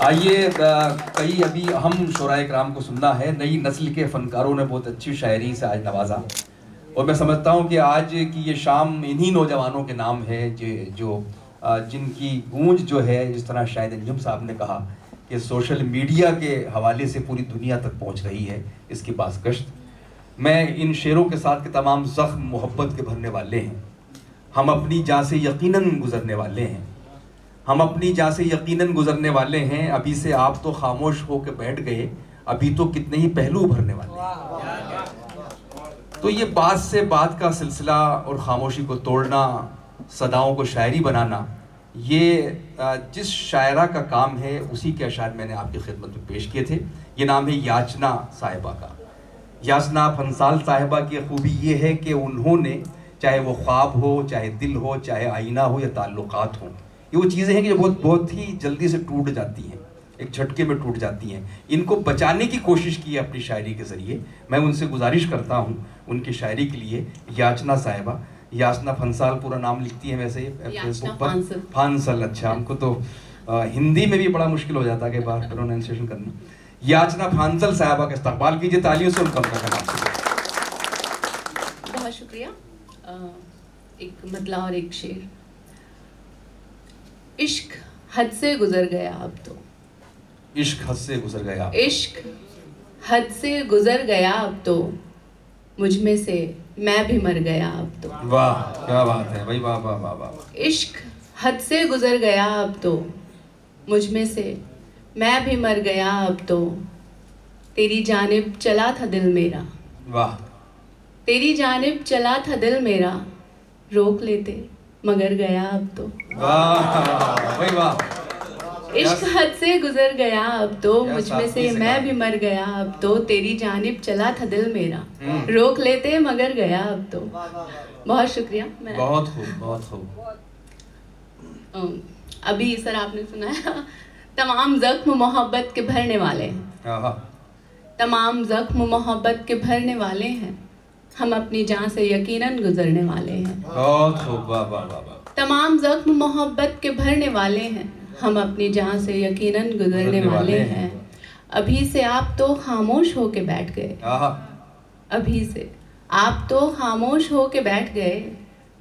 आइए, कई अभी अहम शोराए कराम को सुनना है। नई नस्ल के फनकारों ने बहुत अच्छी शायरी से आज नवाजा, और मैं समझता हूँ कि आज की ये शाम इन्हीं नौजवानों के नाम है जो जिनकी गूंज जो है, जिस तरह शायद अंजुम साहब ने कहा कि सोशल मीडिया के हवाले से पूरी दुनिया तक पहुँच रही है, इसकी बाज़गश्त। मैं इन शेरों के साथ के तमाम ज़ख्म मोहब्बत के भरने वाले हैं। हम अपनी जान से यकीनन गुजरने वाले हैं, हम अपनी जान से यकीनन गुजरने वाले हैं। अभी से आप तो खामोश होकर बैठ गए, अभी तो कितने ही पहलू भरने वाले हैं। तो ये बात से बात का सिलसिला और खामोशी को तोड़ना, सदाओं को शायरी बनाना, ये जिस शायरा का काम है उसी के अशार मैंने आपकी खिदमत में पेश किए थे। ये नाम है याचना साहिबा का। याचना फंसाल साहिबा की खूबी ये है कि उन्होंने, चाहे वो ख्वाब हो, चाहे दिल हो, चाहे आईना हो या ताल्लुकात हो, ये वो चीज़ें हैं कि जो बहुत ही जल्दी से टूट जाती हैं, एक झटके में टूट जाती हैं। इनको बचाने की कोशिश की है अपनी शायरी के ज़रिए। मैं उनसे गुजारिश करता हूँ उनकी शायरी के लिए, याचना साहिबा। याचना फंसाल पूरा नाम लिखती है वैसे फेसबुक पर, फांसल। अच्छा, हमको तो हिंदी में भी बड़ा मुश्किल हो जाता है कि बार प्रोनाउंसिएशन करना। याचना फांसल साहिबा का इस्तकबाल कीजिए तालियों से, उनका बहुत शुक्रिया। एक मतला और एक शेर। इश्क हद से गुजर गया अब तो, इश्क हद से गुजर गया, इश्क हद से गुजर गया अब तो, मुझ में से मैं भी मर गया अब तो। वाह, क्या बात है भाई, वाह वाह वाह वाह। इश्क हद से गुजर गया अब तो, मुझ में से मैं भी मर गया अब तो, तेरी जानिब चला था दिल मेरा। वाह, तेरी जानिब चला था दिल मेरा, रोक लेते मगर गया अब तो। वाह भाई वाह। इश्क हद से गुजर गया अब तो, मुझ में से मैं भी मर गया अब तो, तेरी जानिब चला था दिल मेरा, रोक लेते मगर गया अब तो। बहुत शुक्रिया। बहुत खूब, बहुत खूब। अभी सर आपने सुनाया, तमाम जख्म मोहब्बत के भरने वाले हैं, तमाम जख्म मोहब्बत के भरने वाले हैं, हम अपनी जान से यकीनन गुजरने वाले हैं। बहुत खूब, वाह वाह वाह। तमाम जख्म मोहब्बत के भरने वाले हैं, हम अपनी जान से यकीनन गुजरने वाले हैं। अभी से आप तो खामोश होके बैठ गए, अभी से आप तो खामोश होके बैठ गए,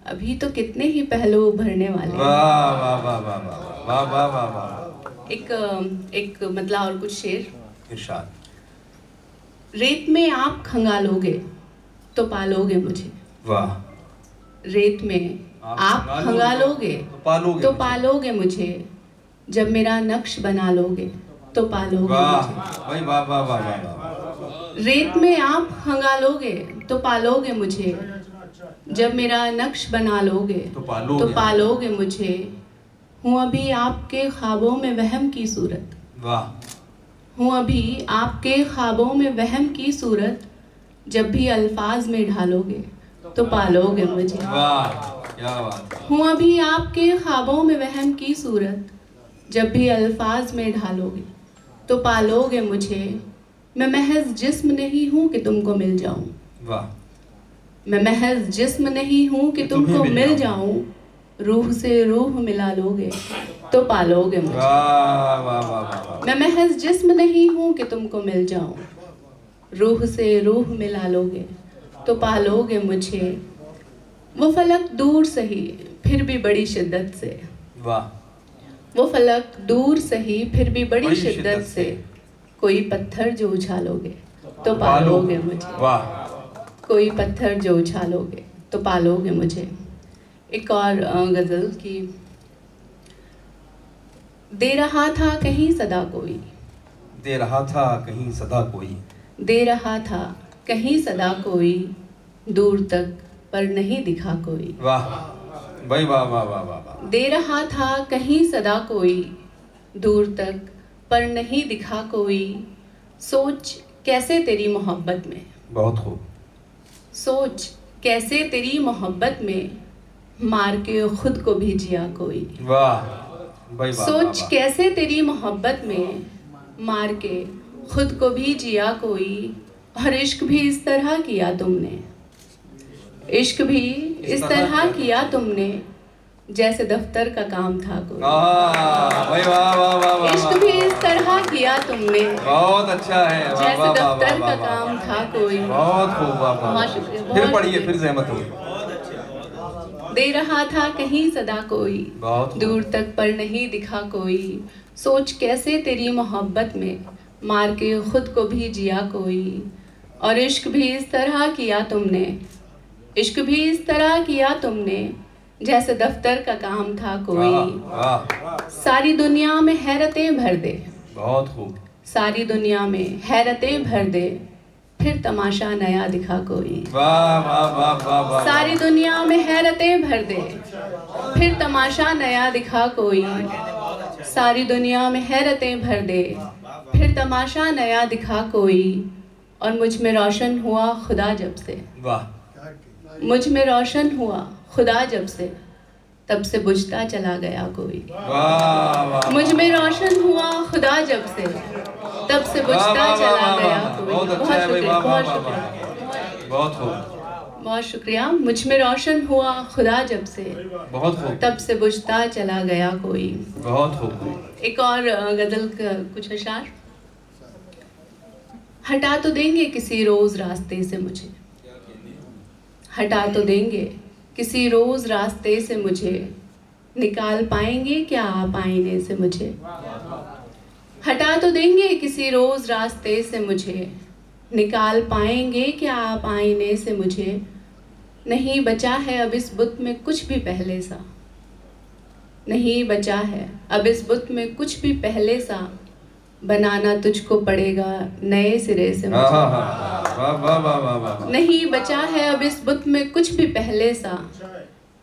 अभी तो कितने ही पहलू उभरने वाले हैं। वाह वाह वाह वाह वाह वाह वाह वाह। एक मतलब और कुछ शेर। इरशाद। रेत में आप खंगालोगे तो पालोगे मुझे। वाह। रेत में आप खंगालोगे तो पालोगे मुझे, जब मेरा नक्श बना लोगे तो पालोगे मुझे। वाह वाह वाह वाह। रेत में आप खंगालोगे तो पालोगे मुझे, जब मेरा नक्श बना लोगे तो पालोगे मुझे। हूँ अभी आपके ख्वाबों में वहम की सूरत। वाह। हूँ अभी आपके ख्वाबों में वहम की सूरत, जब भी अल्फाज में ढालोगे तो पालोगे मुझे। वाह, क्या बात है। हूँ अभी आपके ख्वाबों में वहम की सूरत, जब भी अल्फाज में ढालोगे तो पालोगे मुझे। मैं महज जिस्म नहीं हूँ कि तुमको मिल जाऊं। वाह। मैं महज जिस्म नहीं हूँ कि तुमको मिल जाऊं, रूह से रूह मिला लोगे तो पालोगे मुझे। वाह वाह वाह। मैं महज जिस्म नहीं हूँ कि तुमको मिल जाऊं, रूह से रूह मिला लोगे तो पालोगे मुझे। वो फलक दूर सही फिर भी बड़ी शिद्दत से। वाह। वो फलक दूर सही फिर भी बड़ी शिद्दत से, कोई पत्थर जो उछालोगे तो पालोगे मुझे। वाह। कोई पत्थर जो उछालोगे तो पालोगे मुझे। एक और गजल की। दे रहा था कहीं सदा कोई, दे रहा था कहीं सदा कोई, दे रहा था कहीं सदा कोई, दूर तक पर नहीं दिखा कोई। वाह भाई वाह वाह वाह वाह। दे रहा था कहीं सदा कोई, दूर तक पर नहीं दिखा कोई, सोच कैसे तेरी मोहब्बत में। बहुत खूब। सोच कैसे तेरी मोहब्बत में, मार के खुद को भी जिया कोई। वाह भाई वाह। सोच कैसे तेरी मोहब्बत में, मार के खुद को भी जिया कोई। और इश्क भी इस तरह किया तुमने, इश्क भी इस तरह किया तुमने, जैसे दफ्तर का काम था कोई। भाई वाह वाह वाह वाह, इश्क भी इस तरह किया तुमने, बहुत अच्छा है, वाह जैसे वाह वाह दफ्तर वाह का वाह, काम था कोई। बहुत खूब, वाह वाह, बहुत शुक्रिया, फिर बहुत पढ़िए, शुक्रिया। फिर जहमत हो। दे रहा था कहीं सदा कोई, बहुत खूब। दूर तक पर नहीं दिखा कोई। सोच कैसे तेरी मोहब्बत में मार के खुद को भी जिया कोई। और इश्क भी इस तरह किया तुमने, इश्क भी इस तरह किया तुमने, जैसे दफ्तर का काम था कोई। वाह, सारी दुनिया में हैरतें भर दे, बहुत खूब। सारी दुनिया में हैरतें भर दे, फिर तमाशा नया दिखा कोई। वाह वाह वाह वाह वाह, सारी दुनिया में हैरतें भर दे, फिर तमाशा नया दिखा कोई। सारी दुनिया में हैरतें भर दे, फिर तमाशा नया दिखा कोई। और मुझ में रोशन हुआ खुदा जब से, वाह, मुझ में रोशन हुआ खुदा जब से, तब से बुझता चला गया कोई। वाह वाह, मुझ में रोशन हुआ खुदा जब से, तब से बुझता चला गया कोई। बहुत अच्छा है भाई, वाह वाह वाह वाह, शुक्रिया, बहुत खूब, बहुत शुक्रिया। मुझ में रोशन हुआ खुदा जब से, बहुत खूब, तब से बुझता चला गया कोई। बहुत खूब। एक और गजल का कुछ अशार। हटा तो देंगे किसी रोज रास्ते से मुझे, हटा तो देंगे किसी रोज रास्ते से मुझे, निकाल पाएंगे क्या आप आईने से मुझे। हटा तो देंगे किसी रोज रास्ते से मुझे, निकाल पाएंगे क्या आप आईने से मुझे। नहीं बचा है अब इस बुत में कुछ भी पहले सा, नहीं बचा है अब इस बुत में कुछ भी पहले सा, बनाना तुझको पड़ेगा नए सिरे से मुझे। वाह वाह वाह वाह वाह, नहीं बचा है अब इस बुत में कुछ भी पहले सा,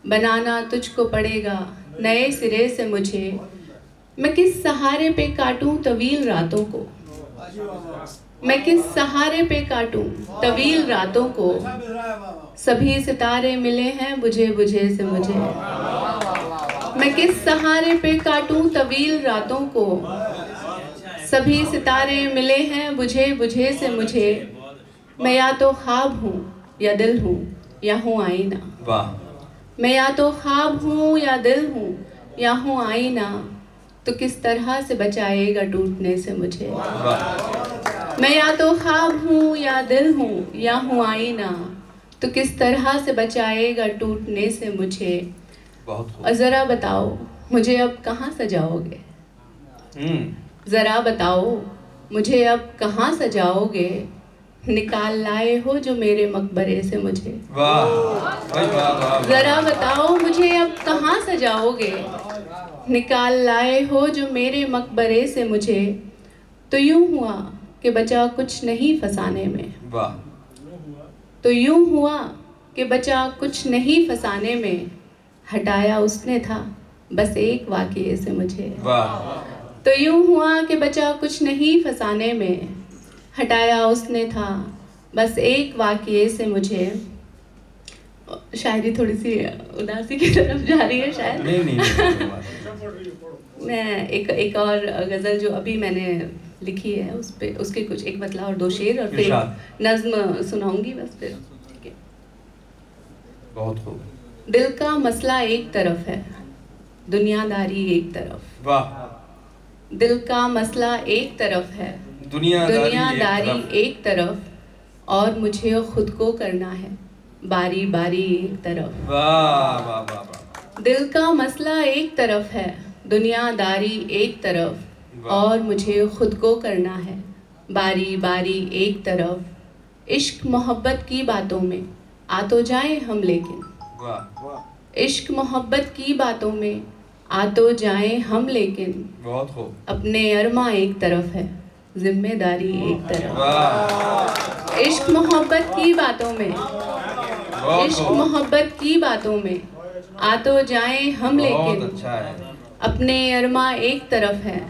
बनाना तुझको पड़ेगा नए सिरे से मुझे। मैं किस सहारे पे काटूं तवील रातों को, मैं किस सहारे पे काटूं तवील रातों को, सभी सितारे मिले हैं बुझे बुझे से मुझे। मैं किस सहारे पे काटूं तवील रातों को, सभी सितारे मिले हैं बुझे बुझे से मुझे। मैं या तो ख्वाब हूँ या दिल हूँ या हूँ आईना, वाह, मैं या तो ख्वाब हूँ या दिल हूँ या हूँ आईना, तो किस तरह से बचाएगा टूटने से मुझे। वाह, मैं या तो ख्वाब हूँ या दिल हूँ या हूँ आईना, तो किस तरह से बचाएगा टूटने से मुझे। बहुत खूब। और ज़रा बताओ मुझे अब कहाँ सजाओगे, ज़रा बताओ मुझे अब कहाँ सजाओगे, निकाल लाए हो जो मेरे मकबरे से मुझे। वाह भाई वाह वाह, ज़रा बताओ मुझे अब कहाँ सजाओगे, निकाल लाए हो जो मेरे मकबरे से मुझे। तो यूं हुआ कि बचा कुछ नहीं फसाने में, वाह, तो यूं हुआ कि बचा कुछ नहीं फसाने में, हटाया उसने था बस एक वाक़ये से मुझे। वाह, तो यूं हुआ कि बचा कुछ नहीं फसाने में, हटाया उसने था बस एक वाक़ये से मुझे। शायरी थोड़ी सी उदासी की तरफ जा रही है शायद। नहीं नहीं, नहीं, मैं एक और गज़ल जो अभी मैंने लिखी है उस पे उसके कुछ एक बतला और दो शेर और फिर इरशाद। नज्म सुनाऊंगी बस फिर। ठीक है। बहुत खूब, दिल का मसला एक तरफ है, दुनियादारी एक तरफ। वाह, दिल का मसला एक तरफ है, दुनियादारी दुनियादारी एक तरफ, और मुझे खुद को करना है बारी बारी एक तरफ। वाह वाह वाह वाह, दिल का मसला एक तरफ है, दुनियादारी एक तरफ, और मुझे खुद को करना है बारी बारी एक तरफ। इश्क मोहब्बत की बातों में आ तो जाएं हम लेकिन, वाह, इश्क मोहब्बत की बातों में आ तो जाएं हम लेकिन, बहुत खूब, अपने अरमा एक तरफ है जिम्मेदारी एक तरफ। वाह, इश्क मोहब्बत की बातों में, बहुत इश्क खूब, मोहब्बत की बातों में आ तो जाएं हम बहुत लेकिन, अच्छा है, अपने अरमा एक तरफ है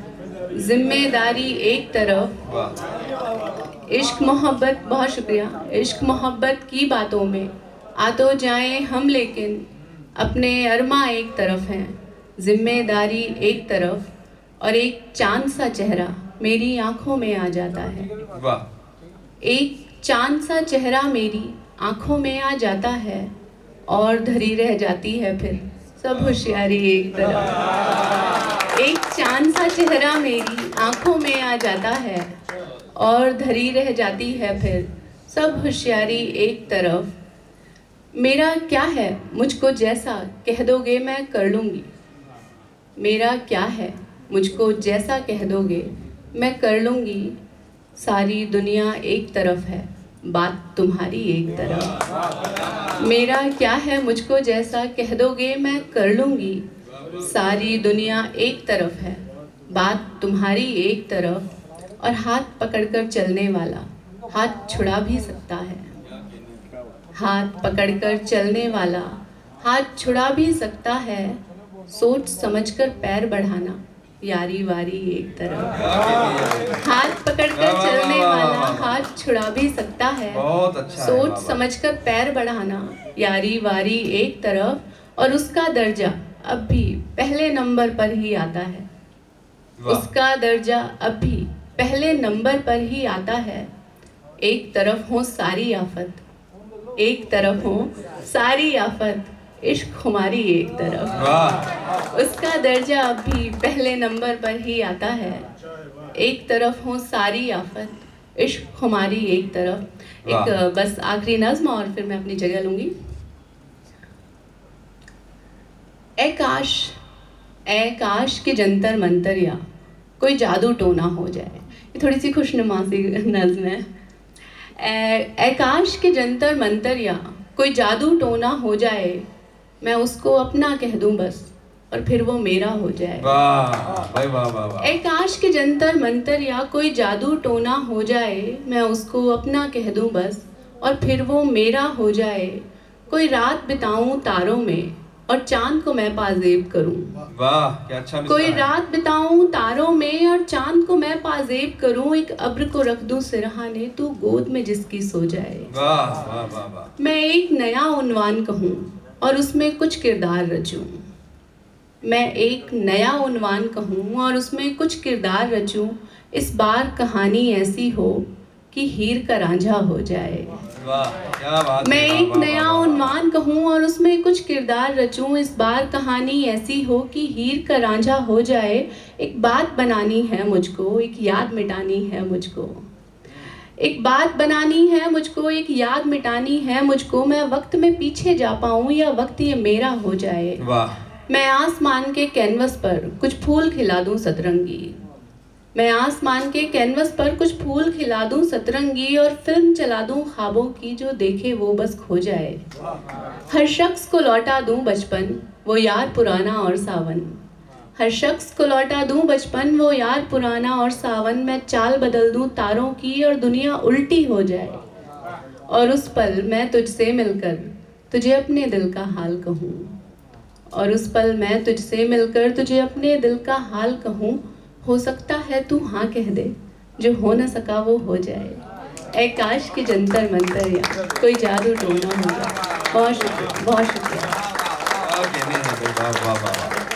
जिम्मेदारी एक तरफ। वाह, इश्क मोहब्बत, बहुत शुक्रिया। इश्क मोहब्बत की बातों में आ तो जाएं हम लेकिन, अपने अरमा एक तरफ हैं जिम्मेदारी एक तरफ, और एक चांद सा चेहरा मेरी आंखों में आ जाता है, वाह, एक चांद सा चेहरा मेरी आंखों में आ जाता है, और धरी रह जाती है फिर सब होशियारी एक तरफ। एक चांद सा चेहरा मेरी आंखों में आ जाता है और धरी रह जाती है फिर सब होशियारी एक तरफ। मेरा क्या है मुझको जैसा कह दोगे मैं कर लूँगी। मेरा क्या है मुझको जैसा कह दोगे मैं कर लूँगी। सारी दुनिया एक तरफ है बात तुम्हारी एक तरफ। मेरा क्या है मुझको जैसा कह दोगे मैं कर लूँगी। सारी दुनिया एक तरफ है बात तुम्हारी एक तरफ। और हाथ पकड़कर चलने वाला हाथ छुड़ा भी सकता है। हाथ पकड़कर चलने वाला हाथ छुड़ा भी सकता है। सोच समझकर पैर बढ़ाना यारी वारी एक तरफ। हाथ पकड़कर चलने वाला हाथ छुड़ा भी सकता है। बहुत अच्छा है सोच बाबा। समझकर पैर बढ़ाना यारी वारी एक तरफ। और उसका दर्जा अब भी पहले नंबर पर ही आता है। उसका दर्जा अब भी पहले नंबर पर ही आता है। एक तरफ हो सारी आफत, एक तरफ हो सारी आफत, इश्क खुमारी एक तरफ। वाह उसका दर्जा अब भी पहले नंबर पर ही आता है। एक तरफ हो सारी आफत, इश्क खुमारी एक तरफ। वाह। एक बस आखिरी नज्म और फिर मैं अपनी जगह लूंगी। ए काश के जंतर मंतर या कोई जादू टोना हो जाए। ये थोड़ी सी खुशनुमा सी नज्म है। ए काश के जंतर मंतर या कोई जादू टोना हो जाए। मैं उसको अपना कह दूं बस और फिर वो मेरा हो जाए। वाह भाई वाह वाह वाह। ए काश के जंतर मंतर या कोई जादू टोना हो जाए। मैं उसको अपना कह दूं बस और फिर वो मेरा हो जाए। कोई रात बिताऊं तारों में और चांद को मैं पाजेब करूं। वाह क्या अच्छा मिसरा कोई है। रात बिताऊं तारों में और चांद को मैं पाजेब करूं। एक अब्र को रख दूं सिरहाने तू गोद में जिसकी सो जाए। वाह वाह वाह वाह। मैं एक नया उन्वान कहूं और उसमें कुछ किरदार रचूं। मैं एक नया उन्वान कहूं और उसमें कुछ किरदार रचूं। इस बार कहानी ऐसी हो कि हीर का रांझा हो जाए। वाह क्या बात मैं है। वाह, एक वाह, नया वाह, वाह। उन्वान कहूं और उसमें कुछ किरदार रचूं। इस बार कहानी ऐसी हो कि हीर का रांझा हो जाए। एक बात बनानी है मुझको, एक याद मिटानी है मुझको। एक बात बनानी है मुझको, एक याद मिटानी है मुझको। मैं वक्त में पीछे जा पाऊं या वक्त ये मेरा हो जाए। वाह मैं आसमान के कैनवस पर कुछ फूल खिला दूं सतरंगी। मैं आसमान के कैनवस पर कुछ फूल खिला दूं सतरंगी। और फिल्म चला दूं ख्वाबों की जो देखे वो बस खो जाए। हर शख्स को लौटा दूं बचपन वो यार पुराना और सावन। हर शख्स को लौटा दूं बचपन वो यार पुराना और सावन। मैं चाल बदल दूं तारों की और दुनिया उल्टी हो जाए। और उस पल मैं तुझसे मिलकर तुझे अपने दिल का हाल कहूँ। और उस पल मैं तुझसे मिलकर तुझे अपने दिल का हाल कहूँ। हो सकता है तू हाँ कह दे, जो हो न सका वो हो जाए। ए काश के जंतर मंतर या कोई जादू टोना हो जाए। बहुत शुक्रिया, बहुत शुक्रिया। वाह वाह वाह।